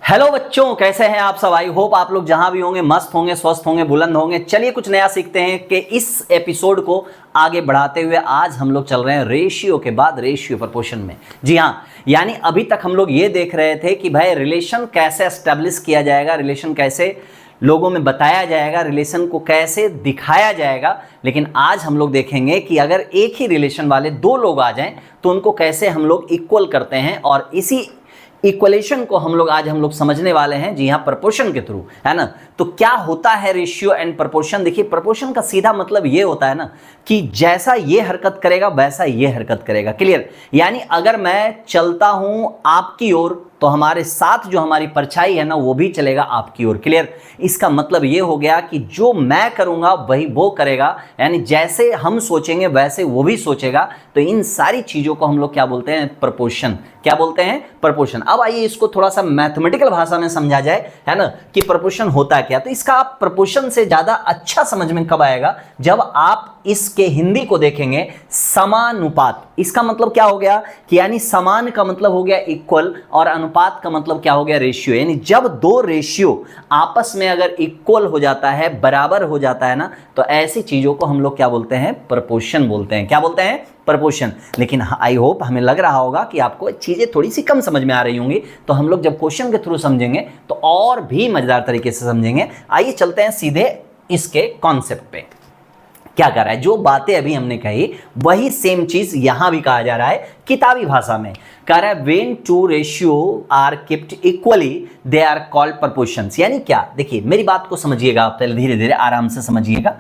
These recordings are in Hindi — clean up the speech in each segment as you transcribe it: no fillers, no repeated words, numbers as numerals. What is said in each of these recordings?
हेलो बच्चों, कैसे हैं आप सब। आई होप आप लोग जहां भी होंगे मस्त होंगे, स्वस्थ होंगे, बुलंद होंगे। चलिए कुछ नया सीखते हैं कि इस एपिसोड को आगे बढ़ाते हुए आज हम लोग चल रहे हैं रेशियो के बाद रेशियो प्रपोर्शन में। जी हाँ, यानी अभी तक हम लोग ये देख रहे थे कि भाई रिलेशन कैसे एस्टेब्लिश किया जाएगा, रिलेशन कैसे लोगों में बताया जाएगा, रिलेशन को कैसे दिखाया जाएगा। लेकिन आज हम लोग देखेंगे कि अगर एक ही रिलेशन वाले दो लोग आ जाएं तो उनको कैसे हम लोग इक्वल करते हैं, और इसी इक्वलेशन को आज हम लोग समझने वाले हैं। जी हाँ, प्रपोर्शन के थ्रू, है ना। तो क्या होता है रेशियो एंड प्रपोर्शन। देखिए, प्रपोर्शन का सीधा मतलब ये होता है ना कि जैसा ये हरकत करेगा वैसा ये हरकत करेगा। क्लियर। यानी अगर मैं चलता हूं आपकी ओर तो हमारे साथ जो हमारी परछाई है ना वो भी चलेगा आपकी ओर। क्लियर। इसका मतलब ये हो गया कि जो मैं करूंगा वही वो करेगा, यानी जैसे हम सोचेंगे वैसे वो भी सोचेगा। तो इन सारी चीजों को हम लोग क्या बोलते हैं, प्रपोर्शन। क्या बोलते हैं, प्रपोर्शन। अब आइए इसको थोड़ा सा मैथमेटिकल भाषा में समझा जाए, है ना, कि प्रपोर्शन होता है क्या। तो इसका आप प्रपोर्शन से ज्यादा अच्छा समझ में कब आएगा, जब आप इसके हिंदी को देखेंगे, समानुपात। इसका मतलब क्या हो गया कि यानी समान का मतलब हो गया इक्वल, और अनुपात का मतलब क्या हो गया, रेशियो। यानी जब दो रेशियो आपस में अगर इक्वल हो जाता है, बराबर हो जाता है ना, तो ऐसी चीजों को हम लोग क्या बोलते हैं, प्रपोर्शन बोलते हैं। क्या बोलते हैं, प्रपोर्शन। लेकिन आई होप हमें लग रहा होगा कि आपको चीजें थोड़ी सी कम समझ में आ रही होंगी, तो हम लोग जब क्वेश्चन के थ्रू समझेंगे तो और भी मजेदार तरीके से समझेंगे। आइए चलते हैं सीधे इसके कॉन्सेप्ट पे। क्या कर रहा है, जो बातें अभी हमने कही वही सेम चीज यहां भी कहा जा रहा है किताबी भाषा में। कह रहा है when two ratio are kept equally they are called proportions. यानी क्या, देखिए मेरी बात को समझिएगा आप, पहले धीरे धीरे आराम से समझिएगा।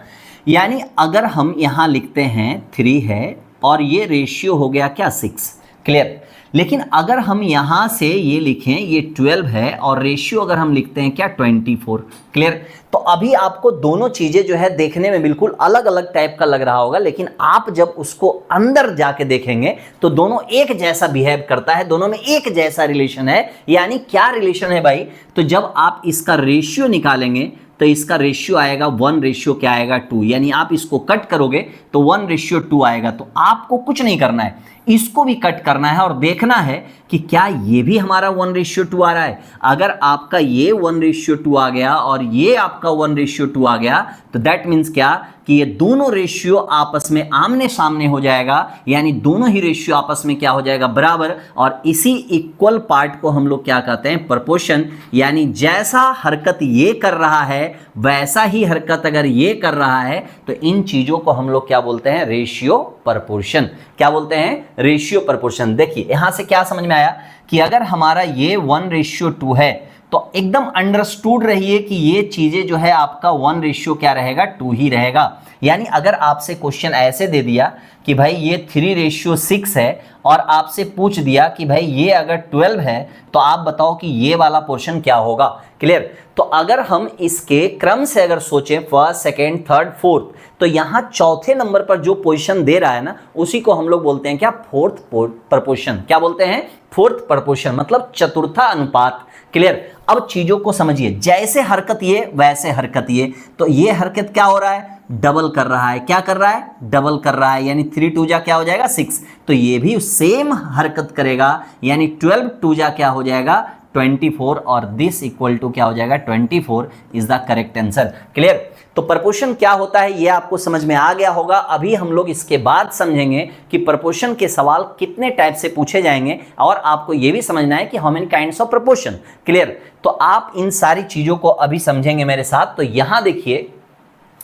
यानी अगर हम यहां लिखते हैं 3 है और ये रेशियो हो गया क्या, 6। क्लियर। लेकिन अगर हम यहां से ये लिखें ये 12 है और रेशियो अगर हम लिखते हैं क्या, 24। क्लियर। तो अभी आपको दोनों चीजें जो है देखने में बिल्कुल अलग अलग टाइप का लग रहा होगा, लेकिन आप जब उसको अंदर जाके देखेंगे तो दोनों एक जैसा बिहेव करता है, दोनों में एक जैसा रिलेशन है। यानी क्या रिलेशन है भाई, तो जब आप इसका रेशियो निकालेंगे तो इसका रेशियो आएगा 1 रेशियो क्या आएगा, 2। यानी आप इसको कट करोगे तो 1 रेशियो 2 आएगा। तो आपको कुछ नहीं करना है, इसको भी कट करना है और देखना है कि क्या ये भी हमारा 1 रेशियो 2 आ रहा है। अगर आपका ये 1 रेशियो 2 आ गया और ये आपका 1 रेशियो 2 आ गया तो दैट मीन्स क्या कि ये दोनों रेशियो आपस में आमने सामने हो जाएगा, यानी दोनों ही रेशियो आपस में क्या हो जाएगा, बराबर। और इसी इक्वल पार्ट को हम लोग क्या कहते हैं, प्रपोर्शन। यानी जैसा हरकत ये कर रहा है वैसा ही हरकत अगर ये कर रहा है तो इन चीजों को हम लोग क्या बोलते हैं, रेशियो प्रपोर्शन। क्या बोलते हैं, रेशियो प्रपोर्शन। देखिए यहां से क्या समझ में आया कि अगर हमारा ये 1 रेशियो 2 है तो एकदम अंडरस्टूड रहिए कि ये चीजें जो है आपका 1 रेशियो क्या रहेगा, 2 ही रहेगा। यानी अगर आपसे क्वेश्चन ऐसे दे दिया कि भाई ये 3 रेशियो 6 है और आपसे पूछ दिया कि भाई ये अगर 12 है तो आप बताओ कि ये वाला पोर्शन क्या होगा। क्लियर। तो अगर हम इसके क्रम से अगर सोचें, फर्स्ट, सेकेंड, थर्ड, फोर्थ, तो यहां चौथे नंबर पर जो पोजीशन दे रहा है ना उसी को हम लोग बोलते हैं क्या, फोर्थ प्रपोर्शन। क्या बोलते हैं, फोर्थ प्रपोर्शन, मतलब चतुर्था अनुपात। क्लियर। अब चीजों को समझिए, जैसे हरकत ये वैसे हरकत ये। तो ये हरकत क्या हो रहा है, डबल कर रहा है। क्या कर रहा है, डबल कर रहा है। यानी 3 2 जा क्या हो जाएगा, 6। तो ये भी सेम हरकत करेगा, यानी 12 2 जा क्या हो जाएगा, 24। और दिस इक्वल टू क्या हो जाएगा, 24 is the correct answer. Clear. तो प्रपोर्शन क्या होता है ये आपको समझ में आ गया होगा। अभी हम लोग इसके बाद समझेंगे कि प्रपोर्शन के सवाल कितने टाइप से पूछे जाएंगे, और आपको ये भी समझना है कि how many kinds of proportion. Clear. तो आप इन सारी चीजों को अभी समझेंगे मेरे साथ। तो यहां देखिए,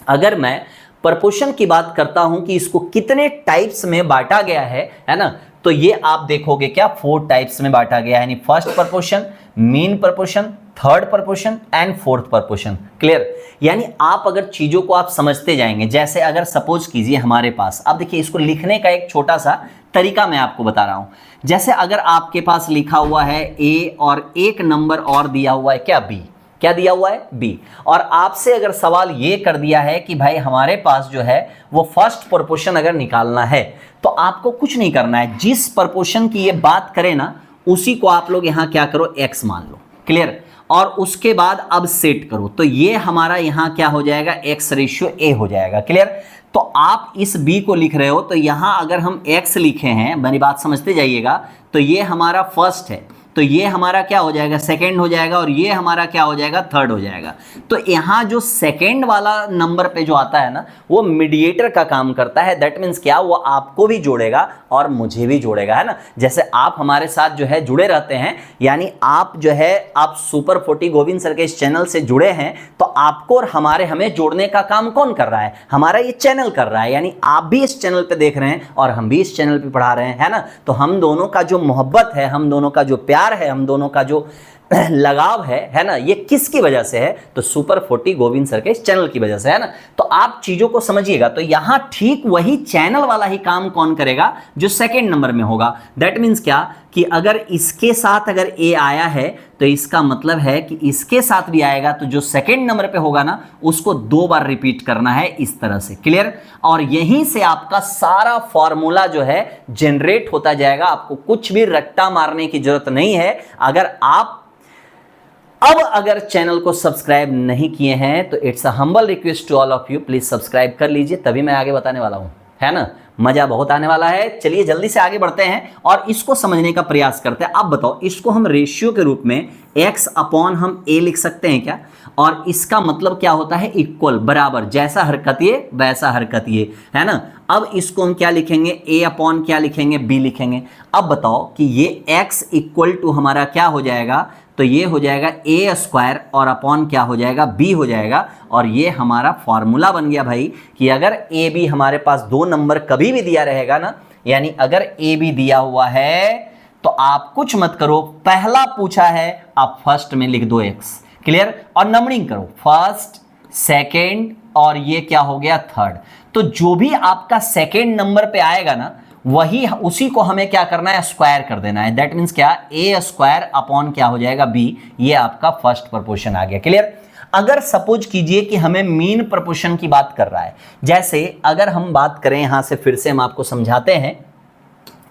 अगर मैं प्रपोर्शन की बात करता हूं कि इसको कितने टाइप्स में बांटा गया है ना, तो ये आप देखोगे क्या, 4 टाइप्स में बांटा गया है। यानी first proportion, mean proportion, third proportion and fourth proportion. Clear. यानी आप अगर चीजों को आप समझते जाएंगे, जैसे अगर सपोज कीजिए हमारे पास, अब देखिए इसको लिखने का एक छोटा सा तरीका मैं आपको बता रहा हूं। जैसे अगर आपके पास लिखा हुआ है ए और एक नंबर और दिया हुआ है क्या, बी। क्या दिया हुआ है, बी। और आपसे अगर सवाल ये कर दिया है कि भाई हमारे पास जो है वो फर्स्ट प्रपोर्शन अगर निकालना है, तो आपको कुछ नहीं करना है, जिस प्रपोर्शन की ये बात करें ना उसी को आप लोग यहां क्या करो, एक्स मान लो। क्लियर। और उसके बाद अब सेट करो, तो ये हमारा यहां क्या हो जाएगा, एक्स रेशियो ए हो जाएगा। क्लियर। तो आप इस बी को लिख रहे हो, तो यहां अगर हम एक्स लिखे हैं, मेरी बात समझते जाइएगा, तो ये हमारा फर्स्ट है, तो तो ये हमारा क्या हो जाएगा, सेकंड हो जाएगा, और ये हमारा क्या हो जाएगा, थर्ड हो जाएगा। तो यहाँ जो सेकंड वाला नंबर पे जो आता है ना, वो मीडिएटर का काम करता है। दैट मीन्स क्या, वो आपको भी जोड़ेगा और मुझे भी जोड़ेगा, है ना। जैसे आप हमारे साथ जो है जुड़े रहते हैं, यानी आप जो है आप सुपर 40 गोविंद सर के इस चैनल से जुड़े हैं, तो आपको और हमें जोड़ने का काम कौन कर रहा है, हमारा ये चैनल कर रहा है। यानी आप भी इस चैनल पे देख रहे हैं और हम भी इस चैनल पे पढ़ा रहे हैं, है ना। तो हम दोनों का जो मोहब्बत है, हम दोनों का जो प्यार है, हम दोनों का जो लगाव है ना, ये किसकी वजह से है, तो सुपर 40 गोविंद सर के इस चैनल की वजह से, है ना। तो आप चीजों को समझिएगा। तो यहां ठीक वही चैनल वाला ही काम कौन करेगा, जो सेकंड नंबर में होगा। दैट मीन्स क्या, कि अगर इसके साथ अगर ए आया है, तो इसका मतलब है कि इसके साथ भी आएगा, तो जो सेकंड नंबर पे होगा ना, उसको 2 बार रिपीट करना है, इस तरह से। क्लियर। और यहीं से आपका सारा फॉर्मूला जो है जनरेट होता जाएगा। आपको कुछ भी रट्टा मारने की जरूरत नहीं है। अगर चैनल को सब्सक्राइब नहीं किए हैं, तो it's a humble request to all of you, please subscribe कर लीजिए, तभी मैं आगे बताने वाला हूं, है ना। मजा बहुत आने वाला है। चलिए जल्दी से आगे बढ़ते हैं और इसको समझने का प्रयास करते हैं। अब बताओ, इसको हम रेशियो के रूप में x अपॉन हम a लिख सकते हैं क्या, और इसका मतलब क्या होता है, इक्वल, बराबर, जैसा हरकत ये वैसा हरकत ये, है ना। अब इसको हम क्या लिखेंगे, a अपॉन क्या लिखेंगे, b लिखेंगे। अब बताओ कि ये x इक्वल टू हमारा क्या हो जाएगा, तो ये हो जाएगा a स्क्वायर और अपॉन क्या हो जाएगा, b हो जाएगा। और ये हमारा फॉर्मूला बन गया भाई, कि अगर a b हमारे पास 2 नंबर कभी भी दिया रहेगा ना, यानी अगर a b दिया हुआ है, तो आप कुछ मत करो, पहला पूछा है आप फर्स्ट में लिख दो x। क्लियर। और नंबरिंग करो, फर्स्ट, सेकेंड, और ये क्या हो गया, थर्ड। तो जो भी आपका सेकेंड नंबर पे आएगा ना, वही उसी को हमें क्या करना है, स्क्वायर कर देना है। दैट मीन्स क्या, a स्क्वायर अपॉन क्या हो जाएगा, b। ये आपका फर्स्ट प्रोपोर्शन आ गया। क्लियर। अगर सपोज कीजिए कि हमें मीन प्रोपोर्शन की बात कर रहा है, जैसे अगर हम बात करें, यहां से फिर से हम आपको समझाते हैं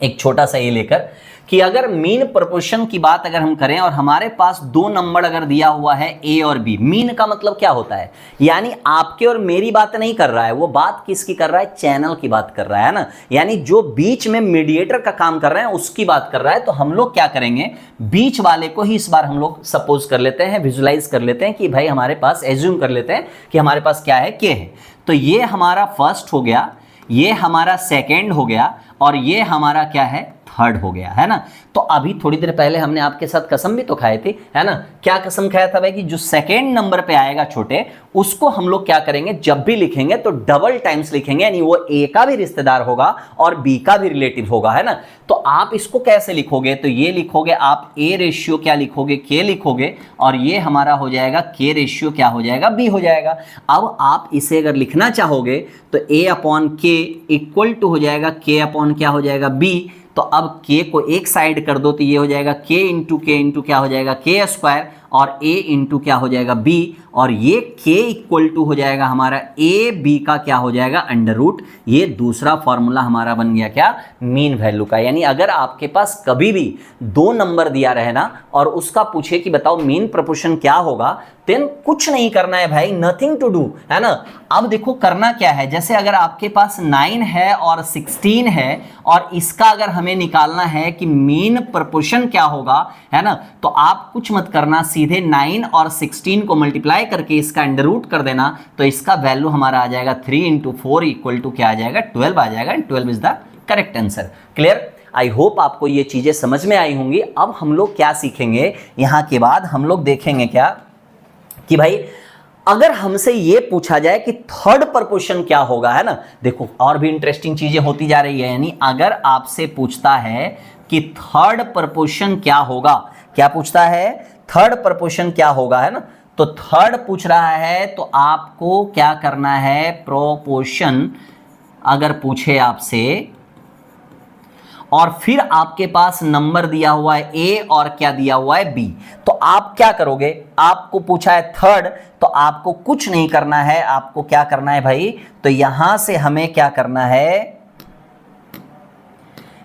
एक छोटा सा ये लेकर, कि अगर मीन प्रोपोर्शन की बात अगर हम करें और हमारे पास 2 नंबर अगर दिया हुआ है a और b, मीन का मतलब क्या होता है, यानी आपके और मेरी बात नहीं कर रहा है, वो बात किसकी कर रहा है, चैनल की बात कर रहा है ना। यानी जो बीच में मीडिएटर का काम कर रहे हैं उसकी बात कर रहा है। तो हम लोग क्या करेंगे, बीच वाले को ही इस बार हम लोग सपोज कर लेते हैं, विजुलाइज कर लेते हैं कि भाई हमारे पास, एज्यूम कर लेते हैं कि हमारे पास क्या है, k है। तो ये हमारा फर्स्ट हो गया, ये हमारा सेकेंड हो गया, और ये हमारा क्या है, थर्ड हो गया, है ना। तो अभी थोड़ी देर पहले हमने आपके साथ कसम भी तो खाए थे, है ना। क्या कसम खाया था भाई, कि जो सेकेंड नंबर पे आएगा छोटे, उसको हम लोग क्या करेंगे, जब भी लिखेंगे तो डबल टाइम्स लिखेंगे, यानी वो a का भी रिश्तेदार होगा और b का भी रिलेटिव होगा, है ना। तो आप इसको कैसे लिखोगे, तो ये लिखोगे आप a रेशियो क्या लिखोगे, k लिखोगे, और ये हमारा हो जाएगा k रेशियो क्या हो जाएगा, b हो जाएगा। अब आप इसे अगर लिखना चाहोगे तो a upon k equal to हो जाएगा k अपॉन क्या हो जाएगा, b। तो अब k को एक साइड कर दो, तो ये हो जाएगा k इंटू क्या हो जाएगा, k स्क्वायर, और a इंटू क्या हो जाएगा, b। और ये k इक्वल टू हो जाएगा हमारा a b का क्या हो जाएगा, अंडर रूट। ये दूसरा फॉर्मूला हमारा बन गया क्या, मीन वैल्यू का। यानी अगर आपके पास कभी भी 2 नंबर दिया रहे ना, और उसका पूछे कि बताओ मीन प्रोपोर्शन क्या होगा, देन कुछ नहीं करना है भाई, नथिंग टू डू, है ना। अब देखो करना क्या है, जैसे अगर आपके पास 9 है और 16 है, और इसका अगर हमें निकालना है कि मीन प्रोपोर्शन क्या होगा, है ना, तो आप कुछ मत करना, सीधे 9 और 16 को मल्टीप्लाई करके इसका अंडर रूट कर देना, तो इसका वैल्यू हमारा आ जाएगा 3 इंटू 4 इक्वल टू क्या आ जाएगा, 12 आ जाएगा। 12 is the correct answer. Clear. I hope आपको ये चीजें समझ में आई होंगी। अब हम लोग क्या सीखेंगे, यहां के बाद हम लोग देखेंगे क्या, कि भाई अगर हमसे ये पूछा जाए कि थर्ड प्रोपोर्शन क्या होगा, है ना। देखो और भी इंटरेस्टिंग चीजें होती जा रही है। यानी अगर आपसे पूछता है कि थर्ड प्रोपोर्शन क्या होगा, क्या पूछता है, थर्ड प्रोपोर्शन क्या होगा, है ना। तो थर्ड पूछ रहा है, तो आपको क्या करना है, प्रोपोर्शन अगर पूछे आपसे, और फिर आपके पास नंबर दिया हुआ है a और क्या दिया हुआ है b, तो आप क्या करोगे, आपको पूछा है थर्ड, तो आपको कुछ नहीं करना है, आपको क्या करना है भाई, तो यहां से हमें क्या करना है,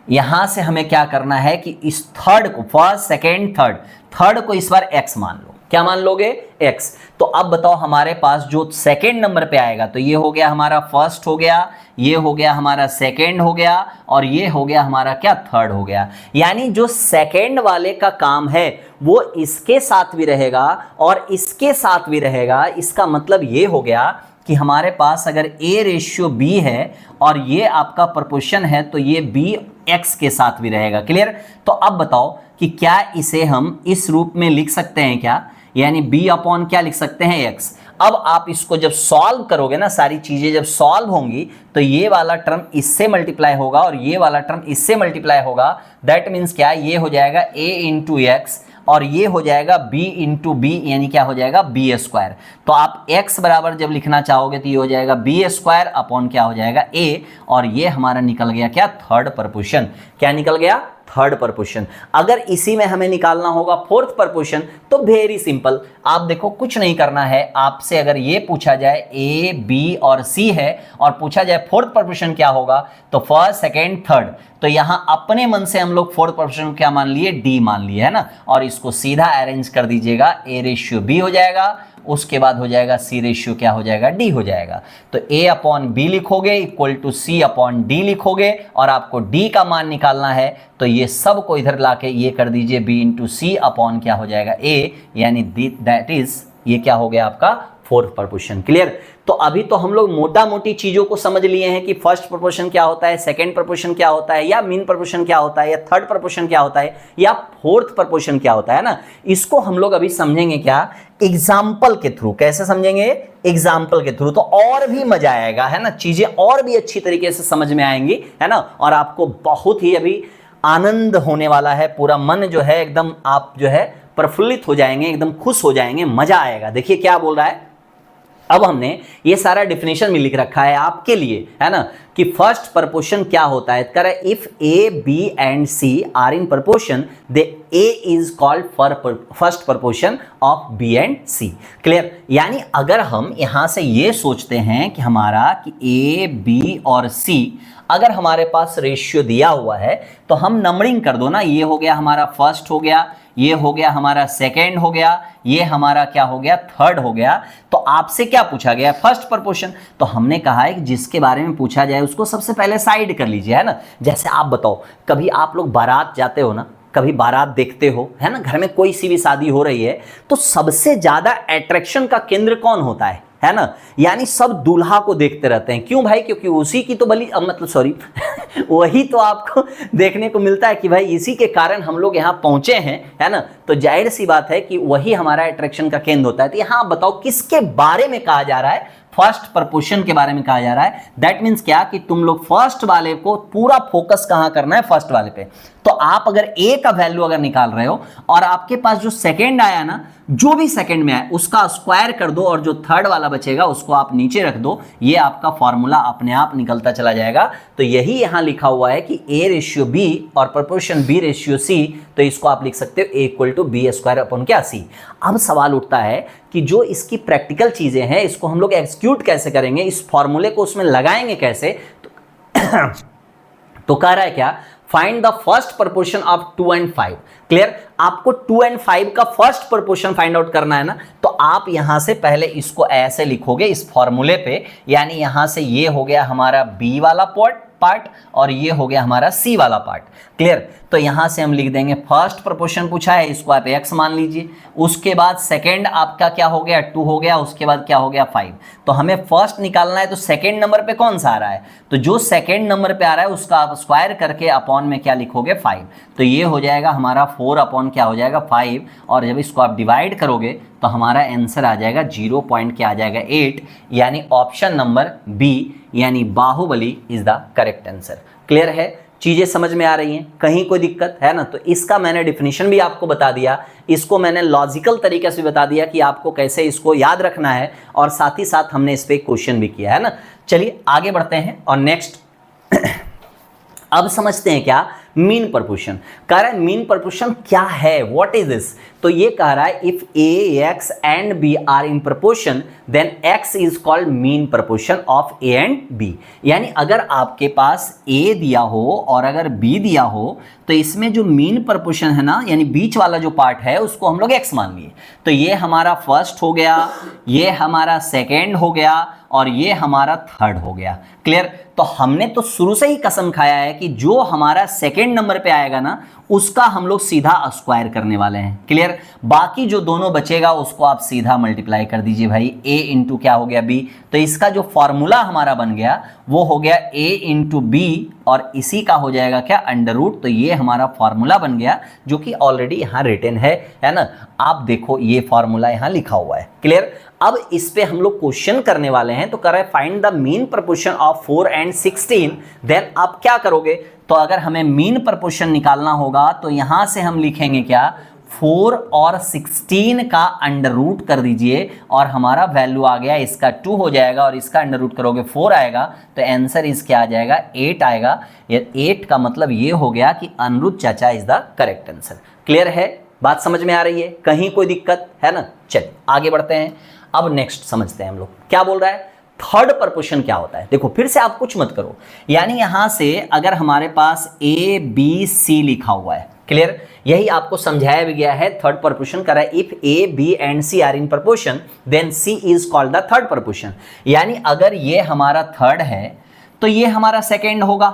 यहां से हमें क्या करना है कि इस थर्ड को, फर्स्ट सेकेंड थर्ड, थर्ड को इस बार x मान लो। क्या मान लोगे? x। तो अब बताओ हमारे पास जो सेकेंड नंबर पे आएगा, तो ये हो गया हमारा फर्स्ट हो गया, ये हो गया हमारा सेकेंड हो गया, और ये हो गया हमारा क्या? थर्ड हो गया। यानी जो सेकेंड वाले का काम है वो इसके साथ भी रहेगा और इसके साथ भी रहेगा। इसका मतलब ये हो गया कि हमारे पास अगर A/B है और ये आपका प्रोपोर्शन है तो ये B x के साथ भी रहेगा। क्लियर? तो अब बताओ कि क्या इसे हम इस रूप में लिख सकते हैं क्या? यानी B अपॉन क्या लिख सकते हैं? x। अब आप इसको जब सॉल्व करोगे ना, सारी चीजें जब सॉल्व होंगी तो ये वाला टर्म इससे मल्टीप्लाई होगा और ये वाला टर्म इससे मल्टीप्लाई होगा। दैट मीन्स क्या? ये हो जाएगा a इंटू एक्स और ये हो जाएगा b इंटू बी, यानी क्या हो जाएगा? b square. तो आप x बराबर जब लिखना चाहोगे तो ये हो जाएगा b स्क्वायर अपॉन क्या हो जाएगा? a, और ये हमारा निकल गया क्या? Third proportion. क्या निकल गया? Third proportion. अगर इसी में हमें निकालना होगा फोर्थ प्रपोर्शन तो वेरी सिंपल, आप देखो कुछ नहीं करना है। आपसे अगर ये पूछा जाए a, b और c है और पूछा जाए फोर्थ प्रपोर्शन क्या होगा, तो फर्स्ट, सेकेंड, थर्ड, तो यहां अपने मन से हम लोग फोर्थ प्रपोर्शन क्या मान लिए? d मान लिए, है ना। और इसको सीधा अरेंज कर दीजिएगा, A/B हो जाएगा, उसके बाद हो जाएगा C/, क्या हो जाएगा? D हो जाएगा। तो A अपॉन बी लिखोगे equal to C upon D लिखोगे और आपको D का मान निकालना है तो ये सब को इधर लाके ये कर दीजिए B इंटू C अपॉन क्या हो जाएगा? A, यानी दैट इज ये क्या हो गया आपका? Fourth proportion. क्लियर? तो अभी तो हम लोग मोटा मोटी चीजों को समझ लिए हैं कि फर्स्ट प्रपोर्शन क्या होता है, सेकंड प्रपोर्शन क्या होता है, या मीन प्रपोर्शन क्या होता है, या थर्ड प्रपोर्शन क्या होता है, या फोर्थ प्रपोर्शन क्या होता है ना। इसको हम लोग अभी समझेंगे क्या? एग्जाम्पल के थ्रू। कैसे समझेंगे? एग्जाम्पल के थ्रू। तो और भी मजा आएगा, है ना, चीजें और भी अच्छी तरीके से समझ में आएंगी, है ना, और आपको बहुत ही अभी आनंद होने वाला है। पूरा मन जो है एकदम आप जो है प्रफुल्लित हो जाएंगे, एकदम खुश हो जाएंगे, मजा आएगा। देखिए क्या बोल रहा है। अब हमने ये सारा डिफिनेशन में लिख रखा है आपके लिए, है ना, कि फर्स्ट प्रपोर्शन क्या होता है। कह रहा है if A, B and C are in proportion they A is called first proportion of B and C। Clear? यानी अगर हम यहां से ये सोचते हैं कि हमारा कि A, B और C अगर हमारे पास रेशियो दिया हुआ है तो हम नंबरिंग कर दो ना। ये हो गया हमारा फर्स्ट हो गया, ये हो गया हमारा सेकेंड हो गया, ये हमारा क्या हो गया? थर्ड हो गया। तो आपसे क्या पूछा गया? First proportion. तो हमने कहा है कि जिसके बारे में पूछा जाए उसको सबसे पहले साइड कर लीजिए, है ना। जैसे आप बताओ, कभी आप लोग बारात जाते हो ना, कभी बारात देखते हो, है ना, घर में कोई सी भी शादी हो रही है तो सबसे ज्यादा अट्रैक्शन का केंद्र कौन होता है ना। यानी सब दूल्हा को देखते रहते हैं। क्यों भाई? क्योंकि उसी की तो बलि मतलब सॉरी वही तो आपको देखने को मिलता है कि भाई इसी के कारण हम लोग यहाँ पहुंचे हैं, है ना। तो जाहिर सी बात है कि वही हमारा अट्रैक्शन का केंद्र होता है। तो यहाँ बताओ किसके बारे में कहा जा रहा है? फर्स्ट प्रपोर्शन के बारे में कहा जा रहा है। दैट मीन्स क्या कि तुम लोग फर्स्ट वाले को पूरा फोकस कहां करना है? फर्स्ट वाले पे। तो आप अगर ए का वैल्यू अगर निकाल रहे हो और आपके पास जो सेकंड आया ना, जो भी सेकंड में आया उसका स्क्वायर कर दो और जो थर्ड वाला बचेगा उसको आप नीचे रख दो। ये आपका फॉर्मूला अपने आप निकलता चला जाएगा। तो यही यहां लिखा हुआ है कि A/B और प्रपोर्शन B/C। तो इसको आप लिख सकते हो A equal to B square upon क्या? C। अब सवाल उठता है कि जो इसकी प्रैक्टिकल चीजें हैं इसको हम लोग एग्जीक्यूट कैसे करेंगे, इस फॉर्मूले को उसमें लगाएंगे कैसे। तो कह रहा है क्या? Find the first proportion of 2 and 5। Clear? आपको 2 and 5 का फर्स्ट प्रपोर्शन फाइंड आउट करना है ना। तो आप यहां से पहले इसको ऐसे लिखोगे इस फॉर्मूले पे, यानी यहां से ये हो गया हमारा B वाला पार्ट और ये हो गया हमारा C वाला पार्ट। क्लियर? तो यहां से हम लिख देंगे फर्स्ट प्रपोर्शन पूछा है, इसको आप x मान लीजिए। उसके बाद सेकंड आपका क्या हो गया? 2 हो गया। उसके बाद क्या हो गया? 5। तो हमें फर्स्ट निकालना है तो सेकंड नंबर पे कौन सा आ रहा है? तो जो सेकंड नंबर पे आ रहा है उसका आप स्क्वायर करके अपॉन में क्या लिखोगे? 5। तो ये हो जाएगा हमारा 4 अपॉन क्या हो जाएगा? 5। और जब इसको आप डिवाइड करोगे तो हमारा आंसर आ जाएगा 0 पॉइंट क्या आ जाएगा? 8। यानी ऑप्शन नंबर बी यानी Baahubali is the correct answer. Clear है? चीजें समझ में आ रही हैं? कहीं कोई दिक्कत है ना? तो इसका मैंने डिफिनेशन भी आपको बता दिया, इसको मैंने लॉजिकल तरीके से बता दिया कि आपको कैसे इसको याद रखना है, और साथ ही साथ हमने इस पे क्वेश्चन भी किया है ना। चलिए आगे बढ़ते हैं और नेक्स्ट अब समझते हैं क्या मीन प्रपोर्शन। कह रहा है मीन प्रपोर्शन क्या है, व्हाट इज दिस। तो ये कह रहा है if A X and B are in proportion then X is called mean proportion of A and B. यानी अगर आपके पास ए दिया हो और अगर बी दिया हो तो इसमें जो मीन प्रपोर्शन है ना, यानी बीच वाला जो पार्ट है उसको हम लोग एक्स मान लिए। तो ये हमारा फर्स्ट हो गया, ये हमारा सेकेंड हो गया और ये हमारा थर्ड हो गया। क्लियर। तो हमने तो शुरू से ही कसम खाया है कि जो हमारा सेकेंड नंबर पे आएगा ना उसका हम लोग सीधा स्क्वायर करने वाले हैं। क्लियर। बाकी जो दोनों बचेगा उसको आप सीधा मल्टीप्लाई कर दीजिए भाई, a इंटू क्या हो गया b। तो इसका जो फॉर्मूला हमारा बन गया वो हो गया a इंटू बी और इसी का हो जाएगा क्या अंडर रूट। तो ये हमारा फॉर्मूला बन गया जो कि ऑलरेडी यहाँ रिटन है ना। आप देखो ये फॉर्मूला यहाँ लिखा हुआ है। क्लियर। अब इस पे हम लोग क्वेश्चन करने वाले हैं। तो कर रहे हैं find the mean proportion of 4 and 16। Then आप क्या करोगे, तो अगर हमें मीन प्रपोर्शन निकालना होगा तो यहां से हम लिखेंगे क्या, 4 और 16 का अंडर रूट कर दीजिए और हमारा वैल्यू आ गया, इसका 2 हो जाएगा और इसका अंडर रूट करोगे 4 आएगा। तो आंसर इस क्या आ जाएगा, 8 आएगा। ये 8 का मतलब ये हो गया कि अनिरुद्ध चाचा is the correct answer. Clear है, बात समझ में आ रही है, कहीं कोई दिक्कत है ना। चलिए आगे बढ़ते हैं। अब नेक्स्ट समझते हैं हम लोग क्या बोल रहा है। थर्ड प्रपोर्शन क्या होता है, देखो फिर से आप कुछ मत करो, यानी यहां से अगर हमारे पास ए बी सी लिखा हुआ है, क्लियर, यही आपको समझाया भी गया है। थर्ड प्रपोर्शन कर रहा है if A B and C are in proportion then C is called the third proportion. यानी अगर ये हमारा थर्ड है तो ये हमारा सेकेंड होगा।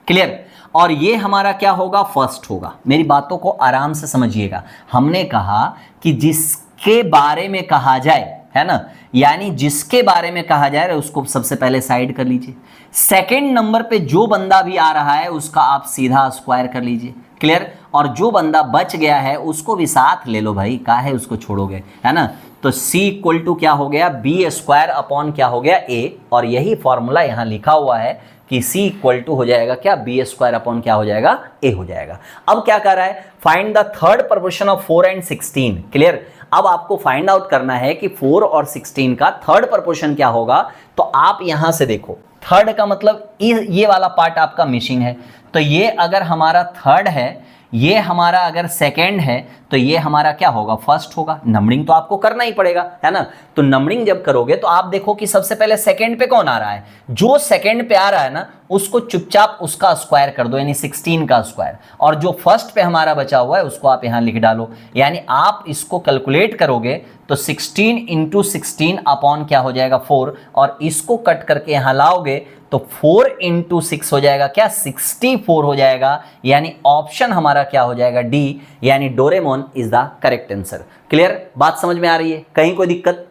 क्लियर। और ये हमारा क्या होगा, फर्स्ट होगा। मेरी बातों को आराम से समझिएगा। हमने कहा कि जिसके बारे में कहा जाए, है ना, यानी जिसके बारे में कहा जाए उसको सबसे पहले साइड कर लीजिए। सेकंड नंबर पे जो बंदा भी आ रहा है उसका आप सीधा स्क्वायर कर लीजिए। क्लियर। और जो बंदा बच गया है उसको भी साथ ले लो भाई, काहे उसको छोड़ोगे, है ना। तो c इक्वल टू क्या हो गया, बी स्क्वायर अपॉन क्या हो गया a। और यही फॉर्मूला यहाँ लिखा हुआ है कि c इक्वल टू हो जाएगा क्या, बी स्क्वायर अपॉन क्या हो जाएगा, a हो जाएगा। अब क्या कर रहा है, find the third proportion of 4 and 16। Clear. अब आपको फाइंड आउट करना है कि 4 और 16 का थर्ड प्रपोर्शन क्या होगा। तो आप यहां से देखो, थर्ड का मतलब ये वाला पार्ट आपका मिसिंग है। तो ये अगर हमारा थर्ड है, ये हमारा अगर सेकंड है तो ये हमारा क्या होगा, फर्स्ट होगा। नंबरिंग तो आपको करना ही पड़ेगा, है ना। तो नंबरिंग जब करोगे तो आप देखो कि सबसे पहले सेकंड पे कौन आ रहा है, जो सेकंड पे आ रहा है ना उसको चुपचाप उसका स्क्वायर कर दो, यानी 16 का स्क्वायर। और जो फर्स्ट पे हमारा बचा हुआ है उसको आप यहां लिख डालो। यानी आप इसको कैलकुलेट करोगे तो 16 इंटू 16 अपॉन क्या हो जाएगा, 4। और इसको कट करके यहां लाओगे तो 4 इंटू 6 हो जाएगा क्या, 64 हो जाएगा। यानी ऑप्शन हमारा क्या हो जाएगा, डी, यानी Doraemon is the correct answer. Clear, बात समझ में आ रही है, कहीं कोई दिक्कत,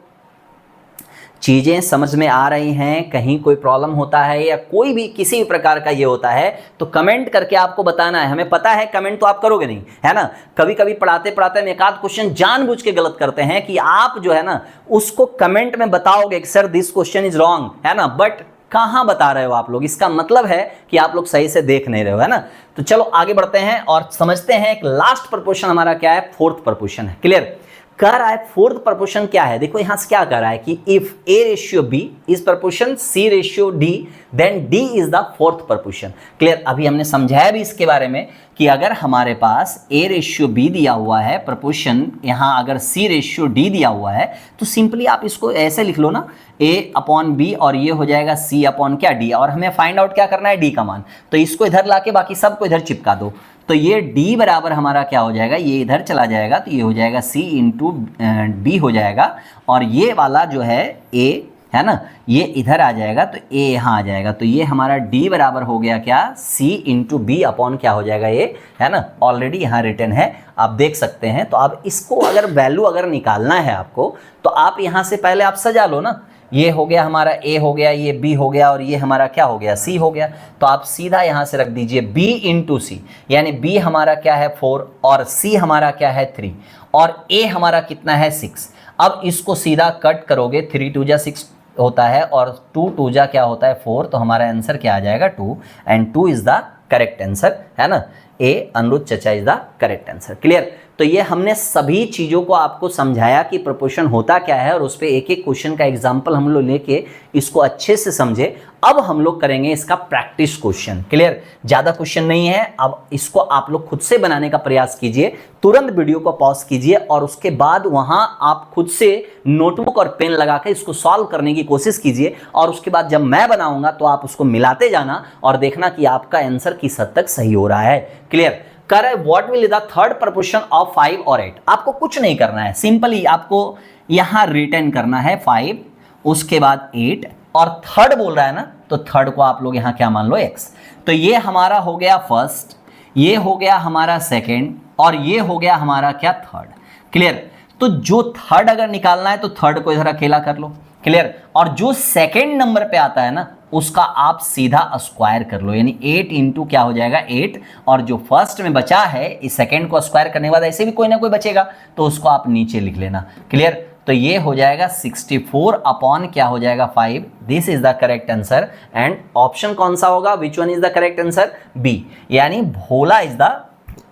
चीजें समझ में आ रही हैं, कहीं कोई प्रॉब्लम होता है या कोई भी किसी भी प्रकार का ये होता है तो कमेंट करके आपको बताना है। हमें पता है कमेंट तो आप करोगे नहीं, है ना। कभी कभी पढ़ाते पढ़ाते हम एक आध क्वेश्चन जानबूझ के गलत करते हैं कि आप जो है ना उसको कमेंट में बताओगे कि sir this question is wrong, है ना। बट कहां बता रहे हो आप लोग, इसका मतलब है कि आप लोग सही से देख नहीं रहे हो, है ना। तो चलो आगे बढ़ते हैं और समझते हैं एक लास्ट प्रपोर्शन हमारा क्या है, फोर्थ प्रपोर्शन है। क्लियर। कह रहा है फोर्थ प्रपोर्शन क्या है, देखो यहां से क्या कह रहा है कि if a ratio b is proportion c ratio d then d is the fourth proportion. Clear. अभी हमने समझाया भी इसके बारे में कि अगर हमारे पास a रेशियो b दिया हुआ है प्रपोर्शन, यहां अगर c रेशियो d दिया हुआ है तो सिंपली आप इसको ऐसे लिख लो ना, a अपॉन b और ये हो जाएगा c अपॉन क्या, d। और हमें फाइंड आउट क्या करना है, d का मान। तो इसको इधर लाके बाकी सबको इधर चिपका दो। तो ये d बराबर हमारा क्या हो जाएगा, ये इधर चला जाएगा तो ये हो जाएगा c इंटू डी हो जाएगा। और ये वाला जो है a, है ना, ये इधर आ जाएगा तो a यहाँ आ जाएगा। तो ये हमारा d बराबर हो गया क्या, c इंटू बी अपॉन क्या हो जाएगा, ये, है ना, ऑलरेडी यहाँ रिटर्न है, आप देख सकते हैं। तो अब इसको अगर वैल्यू अगर निकालना है आपको तो आप यहाँ से पहले आप सजा लो ना। ये हो गया हमारा a हो गया, ये b हो गया और ये हमारा क्या हो गया, c हो गया। तो आप सीधा यहाँ से रख दीजिए b इंटू सी, यानी b हमारा क्या है 4 और c हमारा क्या है 3 और a हमारा कितना है 6। अब इसको सीधा कट करोगे, 3 2 जा 6 होता है और 2 2 जा क्या होता है 4। तो हमारा आंसर क्या आ जाएगा 2 and 2 is the correct answer, है ना। ए अनिरुद्ध चाचा is the correct answer. Clear. तो ये हमने सभी चीज़ों को आपको समझाया कि प्रोपोर्शन होता क्या है, और उस पर एक एक क्वेश्चन का एग्जाम्पल हम लोग लेके इसको अच्छे से समझे। अब हम लोग करेंगे इसका प्रैक्टिस क्वेश्चन। क्लियर? ज़्यादा क्वेश्चन नहीं है, अब इसको आप लोग खुद से बनाने का प्रयास कीजिए। तुरंत वीडियो को पॉज कीजिए और उसके बाद वहां आप खुद से नोटबुक और पेन लगा के इसको सॉल्व करने की कोशिश कीजिए, और उसके बाद जब मैं बनाऊंगा तो आप उसको मिलाते जाना और देखना कि आपका आंसर किस हद तक सही हो रहा है। क्लियर? कर what will the third proportion of 5 और 8? आपको कुछ नहीं करना है, सिंपली आपको यहां रिटर्न करना है 5, उसके बाद 8, और थर्ड बोल रहा है ना, तो थर्ड को आप लोग यहां क्या मान लो, x। तो ये हमारा हो गया फर्स्ट, ये हो गया हमारा सेकंड, और ये हो गया हमारा क्या, थर्ड। क्लियर? तो जो थर्ड अगर निकालना है तो थर्ड को इधर अकेला कर लो। क्लियर? और जो सेकंड नंबर पे आता है ना, उसका आप सीधा स्क्वायर कर लो, यानी 8 इंटू क्या हो जाएगा, 8, और जो फर्स्ट में बचा है इस सेकंड को स्क्वायर करने के बाद ऐसे भी कोई ना कोई बचेगा, तो उसको आप नीचे लिख लेना। क्लियर? तो ये हो जाएगा 64 अपॉन क्या हो जाएगा, 5। This is the correct answer, and option कौन सा होगा, which one is the correct answer, B, यानी भोला is the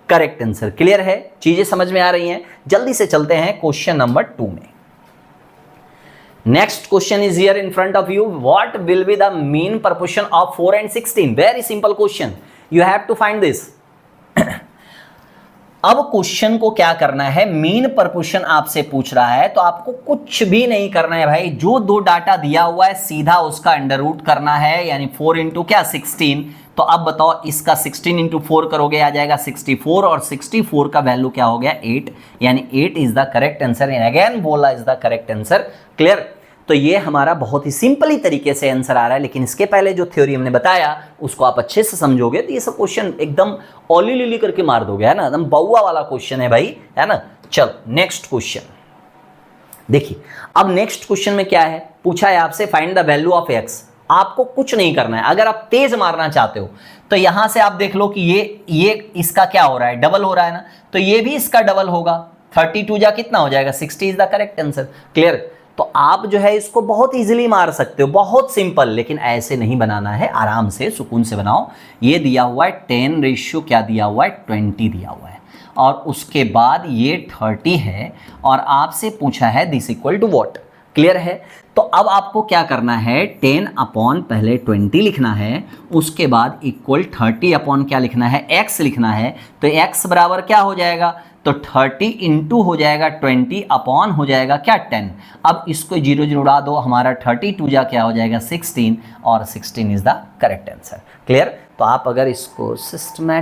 correct answer. Clear है? चीजें समझ में आ रही हैं? जल्दी से चलते हैं क्वेश्चन नंबर 2 में। Next question is here in front of you. What will be the mean proportion of 4 and 16? Very simple question, you have to find this. अब क्वेश्चन को क्या करना है, मीन प्रोपोर्शन आपसे पूछ रहा है, तो आपको कुछ भी नहीं करना है भाई। जो दो डाटा दिया हुआ है सीधा उसका अंडर रूट करना है, यानी 4 इंटू क्या, 16। तो अब बताओ, इसका 16 इंटू 4 करोगे आ जाएगा 64, और 64 का वैल्यू क्या हो गया, 8, यानी 8 is the correct answer, again बोला is the correct answer. Clear? तो ये हमारा बहुत ही सिंपली तरीके से आंसर आ रहा है, लेकिन इसके पहले जो थ्योरी हमने बताया उसको आप अच्छे से समझोगे तो ये सब क्वेश्चन एकदम ओली लिली करके मार दोगे, है ना, एकदम बउआ वाला क्वेश्चन है भाई, है ना। चलो नेक्स्ट क्वेश्चन देखिए। अब नेक्स्ट क्वेश्चन में क्या है, पूछा है आपसे find the value of x. आपको कुछ नहीं करना है, अगर आप तेज मारना चाहते हो तो यहां से आप देख लो कि ये इसका क्या हो रहा है, डबल हो रहा है ना, तो ये भी इसका डबल होगा। 32 जा कितना हो जाएगा, 60 is the correct answer. Clear? तो आप जो है इसको बहुत इजीली मार सकते हो, बहुत सिंपल, लेकिन ऐसे नहीं बनाना है, आराम से सुकून से बनाओ। ये दिया हुआ है 10 रेशियो क्या दिया हुआ है, 20 दिया हुआ है, और उसके बाद ये 30 है, और आपसे पूछा है this equal to what. Clear है? तो अब आपको क्या करना है, 10 अपॉन पहले 20 लिखना है, उसके बाद इक्वल 30 अपॉन क्या लिखना है, x लिखना है। तो x बराबर क्या हो जाएगा, तो 30 इंटू हो जाएगा 20 अपॉन हो जाएगा क्या, 10। अब इसको 0 0 उड़ा दो, हमारा 32 जा क्या हो जाएगा 16, और 16 is the correct answer. Clear? तो आप अगर इसको सिस्टमैटिक